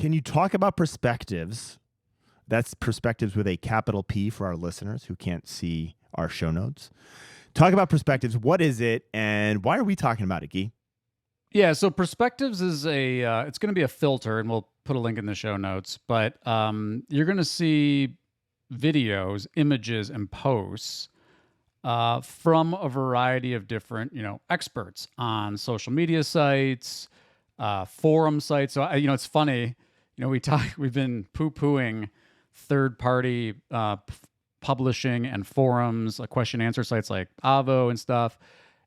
Can you talk about perspectives? That's perspectives with a capital P for our listeners who can't see our show notes. Talk about perspectives. What is it, and why are we talking about it, Guy? Yeah, so perspectives is it's going to be a filter, and we'll put a link in the show notes. But you're going to see videos, images, and posts from a variety of different, experts on social media sites, forum sites. So it's funny, we've been poo-pooing third-party publishing and forums, question and answer sites like Avo and stuff,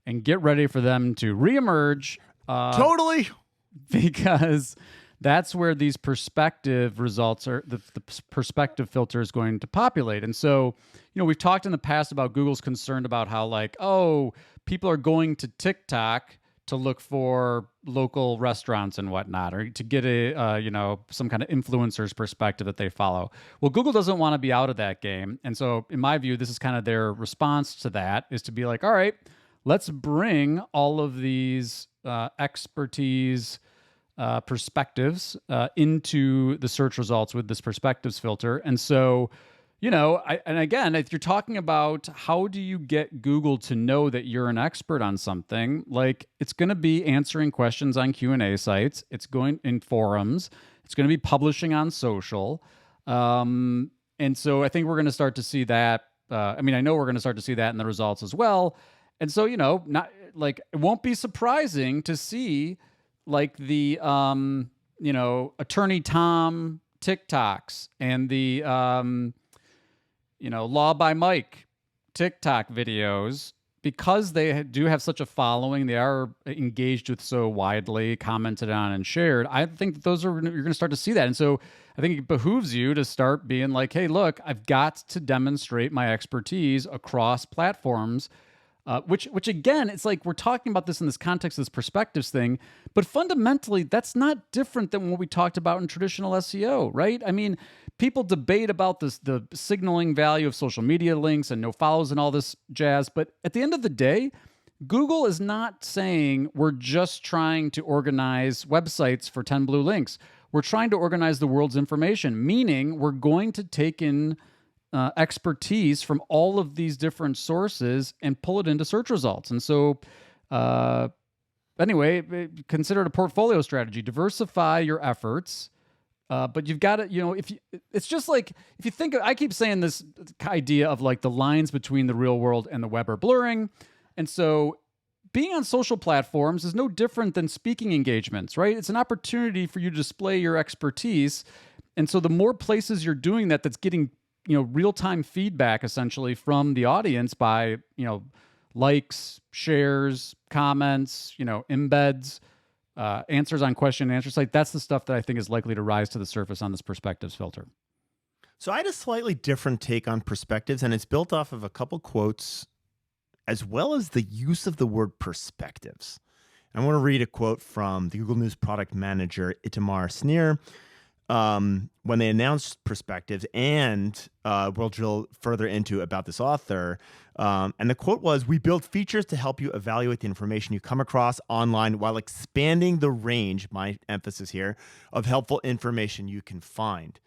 and get ready for them to reemerge. Totally. Because that's where these perspective results are, the perspective filter is going to populate. And so, we've talked in the past about Google's concerned about how people are going to TikTok to look for local restaurants and whatnot, or to get some kind of influencer's perspective that they follow. Well, Google doesn't want to be out of that game. And so in my view, this is kind of their response to that, is to be like, all right, let's bring all of these expertise perspectives into the search results with this perspectives filter. And so, and again, if you're talking about how do you get Google to know that you're an expert on something, it's going to be answering questions on Q&A sites. It's going in forums. It's going to be publishing on social. And so I think we're going to start to see that. I know we're going to start to see that in the results as well. And so, not it won't be surprising to see the, Attorney Tom TikToks and the, Law by Mike TikTok videos, because they do have such a following. They are engaged with so widely, commented on and shared. I think that you're going to start to see that. And so I think it behooves you to start being like, hey, look, I've got to demonstrate my expertise across platforms. Which again, it's like we're talking about this in this context of this perspectives thing, but fundamentally, that's not different than what we talked about in traditional SEO, right? People debate about the signaling value of social media links and no follows and all this jazz, but at the end of the day, Google is not saying we're just trying to organize websites for 10 blue links. We're trying to organize the world's information, meaning we're going to take in expertise from all of these different sources and pull it into search results. And so, anyway, consider it a portfolio strategy. Diversify your efforts, but you've got to, it's just like, if you think, I keep saying this idea of the lines between the real world and the web are blurring. And so being on social platforms is no different than speaking engagements, right? It's an opportunity for you to display your expertise. And so the more places you're doing that's getting real-time feedback essentially from the audience by, likes, shares, comments, embeds, answers on question and answer site. That's the stuff that I think is likely to rise to the surface on this perspectives filter. So I had a slightly different take on perspectives, and it's built off of a couple quotes as well as the use of the word perspectives. I want to read a quote from the Google News product manager, Itamar Sneer, when they announced perspectives, and we'll drill further into about this author. And the quote was, "We build features to help you evaluate the information you come across online while expanding the range," my emphasis here, "of helpful information you can find."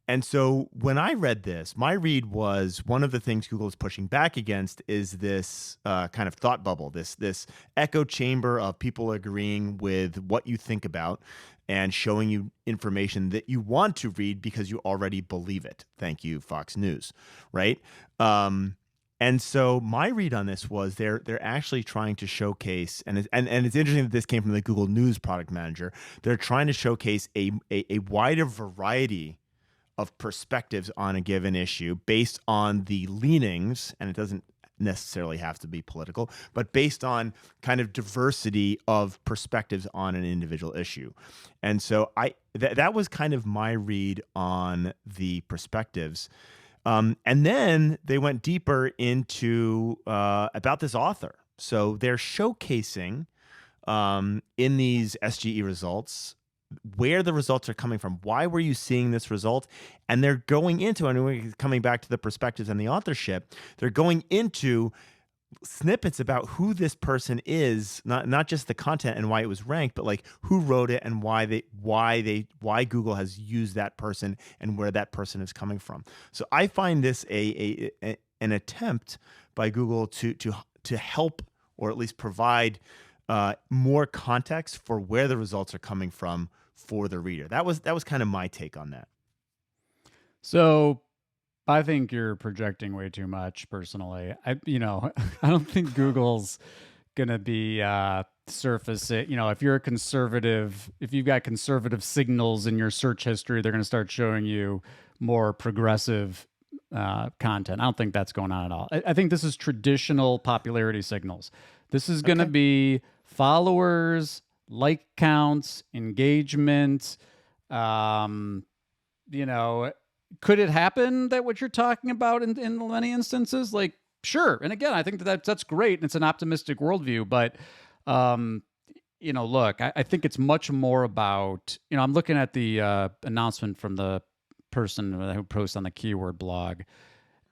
And so when I read this, my read was one of the things Google is pushing back against is this kind of thought bubble, this echo chamber of people agreeing with what you think about and showing you information that you want to read because you already believe it. Thank you, Fox News, right? And so my read on this was they're actually trying to showcase, and it's interesting that this came from the Google News product manager. They're trying to showcase a wider variety of perspectives on a given issue based on the leanings, and it doesn't necessarily have to be political, but based on kind of diversity of perspectives on an individual issue. And so that was kind of my read on the perspectives. And then they went deeper into about this author. So they're showcasing in these SGE results where the results are coming from. Why were you seeing this result? And they're going into, and we're coming back to the perspectives and the authorship, they're going into snippets about who this person is, not just the content and why it was ranked, but like who wrote it and why Google has used that person and where that person is coming from. So I find this an attempt by Google to help, or at least provide more context for where the results are coming from for the reader. That was kind of my take on that. So I think you're projecting way too much personally. I don't think Google's going to be surface it. If you're a conservative, if you've got conservative signals in your search history, they're going to start showing you more progressive content. I don't think that's going on at all. I think this is traditional popularity signals. This is going to be followers, like counts, engagement, could it happen that what you're talking about in many instances? Like, sure. And again, I think that's great. And it's an optimistic worldview. But, look, I think it's much more about, I'm looking at the announcement from the person who posts on the keyword blog,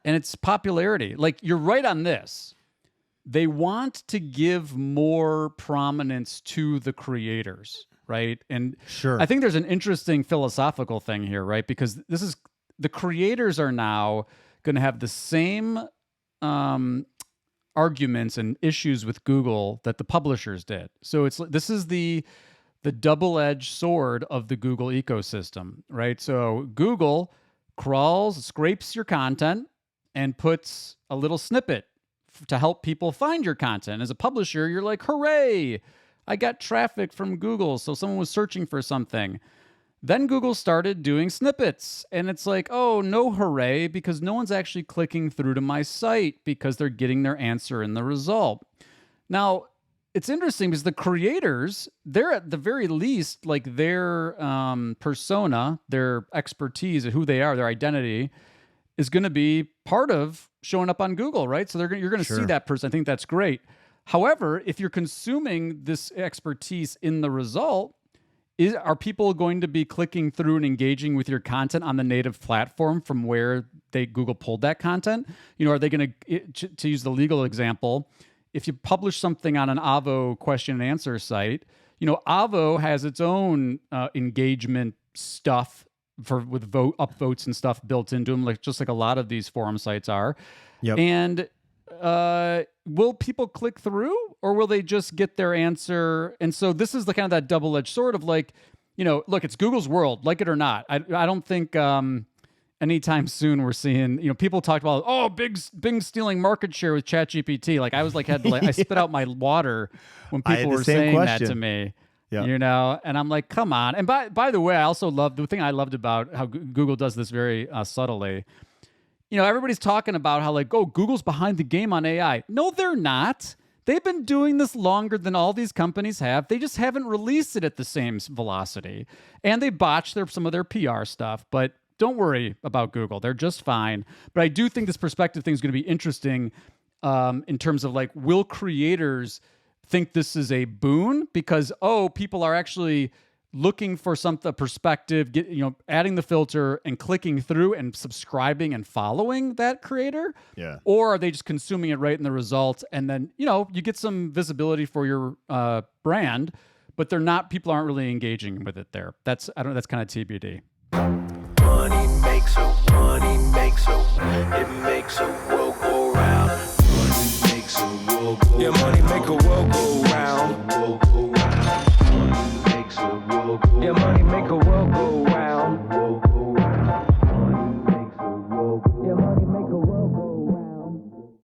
and it's popularity. Like, you're right on this. They want to give more prominence to the creators, right? And Sure. I think there's an interesting philosophical thing here, right? Because the creators are now going to have the same arguments and issues with Google that the publishers did. So this is the double-edged sword of the Google ecosystem, right? So Google scrapes your content and puts a little snippet to help people find your content. As a publisher, you're like, hooray, I got traffic from Google. So someone was searching for something. Then Google started doing snippets, and it's like, oh, no hooray, because no one's actually clicking through to my site because they're getting their answer in the result. Now, it's interesting because the creators, they're at the very least, like their persona, their expertise, who they are, their identity is going to be part of showing up on Google, right? So you're going to see that person. I think that's great. However, if you're consuming this expertise in the result, are people going to be clicking through and engaging with your content on the native platform from where Google pulled that content? Are they going to use the legal example, if you publish something on an Avvo question and answer site, Avvo has its own engagement stuff with upvotes and stuff built into them, just like a lot of these forum sites are. Yep. And will people click through, or will they just get their answer? And so this is the kind of that double-edged sword of like, look, it's Google's world, like it or not. I don't think anytime soon we're seeing, people talked about, oh, Bing stealing market share with ChatGPT. Like I was like, I spit out my water when people were saying that to me. Yeah. And I'm like, come on. And by the way, I also love the thing I loved about how Google does this very subtly. Everybody's talking about how like, oh, Google's behind the game on AI. No, they're not. They've been doing this longer than all these companies have. They just haven't released it at the same velocity. And they botched some of their PR stuff. But don't worry about Google. They're just fine. But I do think this perspective thing is going to be interesting in terms of like, will creators think this is a boon? Because, people are actually looking for a perspective, adding the filter and clicking through and subscribing and following that creator? Yeah. Or are they just consuming it right in the results? And then, you get some visibility for your brand, but people aren't really engaging with it there. That's kind of TBD. Money makes it makes a world go round. Money makes a world go round. Yeah, money make a world go round.